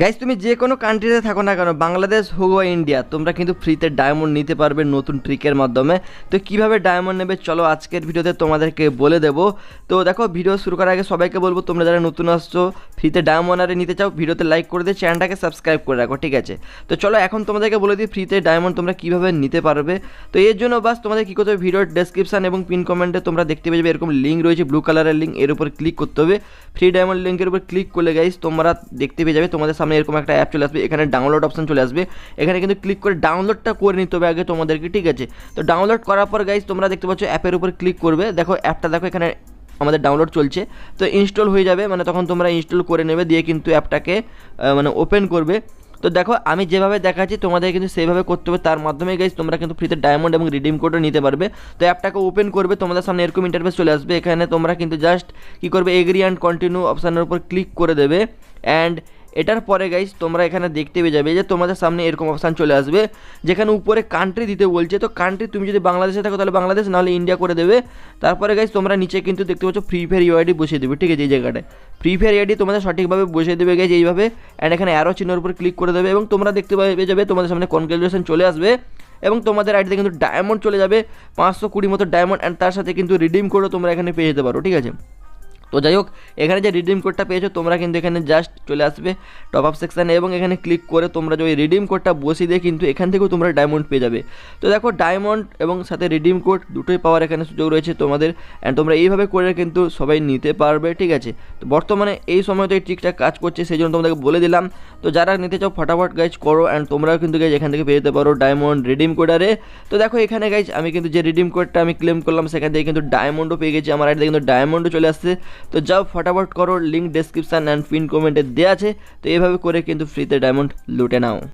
Guys তুমি যে কোনো কান্ট্রিতে থাকো না কেন, বাংলাদেশ হোক বা ইন্ডিয়া, তোমরা কিন্তু ফ্রিতে ডায়মন্ড নিতে পারবে নতুন ট্রিকের মাধ্যমে। তো কিভাবে ডায়মন্ড নেবে চলো আজকের ভিডিওতে তোমাদেরকে বলে দেবো। তো দেখো, ভিডিও শুরু করার আগে সবাইকে বলবো, তোমরা যারা নতুন আসছো ফ্রিতে ডায়মন্ড আরে নিতে চাও, ভিডিওতে লাইক করে দিয়ে চ্যানেলটাকে সাবস্ক্রাইব করে রাখো, ঠিক আছে? তো চলো এখন তোমাদেরকে বলে দিই ফ্রিতে ডায়মন্ড তোমরা কীভাবে নিতে পারবে। তো এর জন্য বাস তোমাদের কী করতে হবে, ভিডিওর ডেসক্রিপশন এবং পিন কমেন্টে তোমরা দেখতে পেয়ে যাবে এরকম লিঙ্ক রয়েছে, ব্লু কালারের লিঙ্ক, এর উপর ক্লিক করতে হবে। ফ্রি ডায়মন্ড লিঙ্কের উপর ক্লিক করলে গাইস তোমরা দেখতে পেয়ে যাবে তোমাদের সামনে এরকম একটা অ্যাপ চলে আসবে, এখানে ডাউনলোড অপশন চলে আসবে। এখানে কিন্তু ক্লিক করে ডাউনলোডটা করে নিতে হবে আগে তোমাদেরকে, ঠিক আছে? তো ডাউনলোড করার পর গাইস তোমরা দেখতে পাচ্ছ অ্যাপের উপর ক্লিক করবে, দেখো অ্যাপটা দেখো এখানে আমাদের ডাউনলোড চলছে। তো ইনস্টল হয়ে যাবে, মানে তখন তোমরা ইনস্টল করে নেবে, দিয়ে কিন্তু অ্যাপটাকে মানে ওপেন করবে। তো দেখো আমি যেভাবে দেখাচ্ছি তোমাদের কিন্তু সেইভাবে করতে হবে, তার মাধ্যমে গাইস তোমরা কিন্তু ফ্রিতে ডায়মন্ড এবং রিডিম কোডও নিতে পারবে। তো অ্যাপটাকে ওপেন করবে, তোমাদের সামনে এরকম ইন্টারফেস চলে আসবে। এখানে তোমরা কিন্তু জাস্ট কী করবে, এগ্রি অ্যান্ড কন্টিনিউ অপশানের উপর ক্লিক করে দেবে। অ্যান্ড এটার পরে গাইস তোমরা এখানে দেখতে পেয়ে যাবে যে তোমাদের সামনে এরকম অপশান চলে আসবে, যেখানে উপরে কান্ট্রি দিতে বলছে। তো কান্ট্রি তুমি যদি বাংলাদেশে থাকো তাহলে বাংলাদেশ, নাহলে ইন্ডিয়া করে দেবে। তারপরে গাইস তোমরা নিচে কিন্তু দেখতে পাচ্ছ ফ্রি ফায়ার ইউআইডি বসিয়ে দেবে, ঠিক আছে? এই জায়গাটায় ফ্রি ফায়ার ইউআইডি তোমাদের সঠিকভাবে বসিয়ে দেবে গাইস এইভাবে। অ্যান্ড এখানে অ্যারো চিহ্নের উপর ক্লিক করে দেবে এবং তোমরা দেখতে পেয়ে যাবে তোমাদের সামনে কনগ্রাচুলেশন চলে আসবে এবং তোমাদের আইডিতে কিন্তু ডায়মন্ড চলে যাবে 520 মতো ডায়মন্ড। অ্যান্ড তার সাথে কিন্তু রিডিম কোডও তোমরা এখানে পেয়ে যেতে পারো, ঠিক আছে? তো যাই হোক, এখানে যে রিডিম কোডটা পেয়েছো তোমরা কিন্তু এখানে জাস্ট চলে আসবে টপ আপ সেকশানে এবং এখানে ক্লিক করে তোমরা যে ওই রিডিম কোডটা বসিয়ে দিয়ে কিন্তু এখান থেকেও তোমরা ডায়মন্ড পেয়ে যাবে। তো দেখো ডায়মন্ড এবং সাথে রিডিম কোড দুটোই পাওয়ার এখানে সুযোগ রয়েছে তোমাদের। অ্যান্ড তোমরা এইভাবে করে কিন্তু সবাই নিতে পারবে, ঠিক আছে? তো বর্তমানে এই সময় তো এই ট্রিকটা কাজ করছে, সেই জন্য তোমাদেরকে বলে দিলাম। তো যারা নিতে চাও ফটাফট গাইজ করো, অ্যান্ড তোমরাও কিন্তু গাইজ এখান থেকে পেয়ে যেতে পারো ডায়মন্ড রিডিম কোডারে। তো দেখো এখানে গাইজ আমি কিন্তু যে রিডিম কোডটা আমি ক্লেম করলাম সেখান থেকে কিন্তু ডায়মন্ডও পেয়ে গেছি, আমার আইডিতে কিন্তু ডায়মন্ডও চলে আসছে। তো যাও ফটাফট করো, লিঙ্ক ডেসক্রিপশন অ্যান্ড পিন কমেন্টে দেওয়া আছে। তো এইভাবে করে কিন্তু ফ্রিতে ডায়মন্ড লুটে নাও।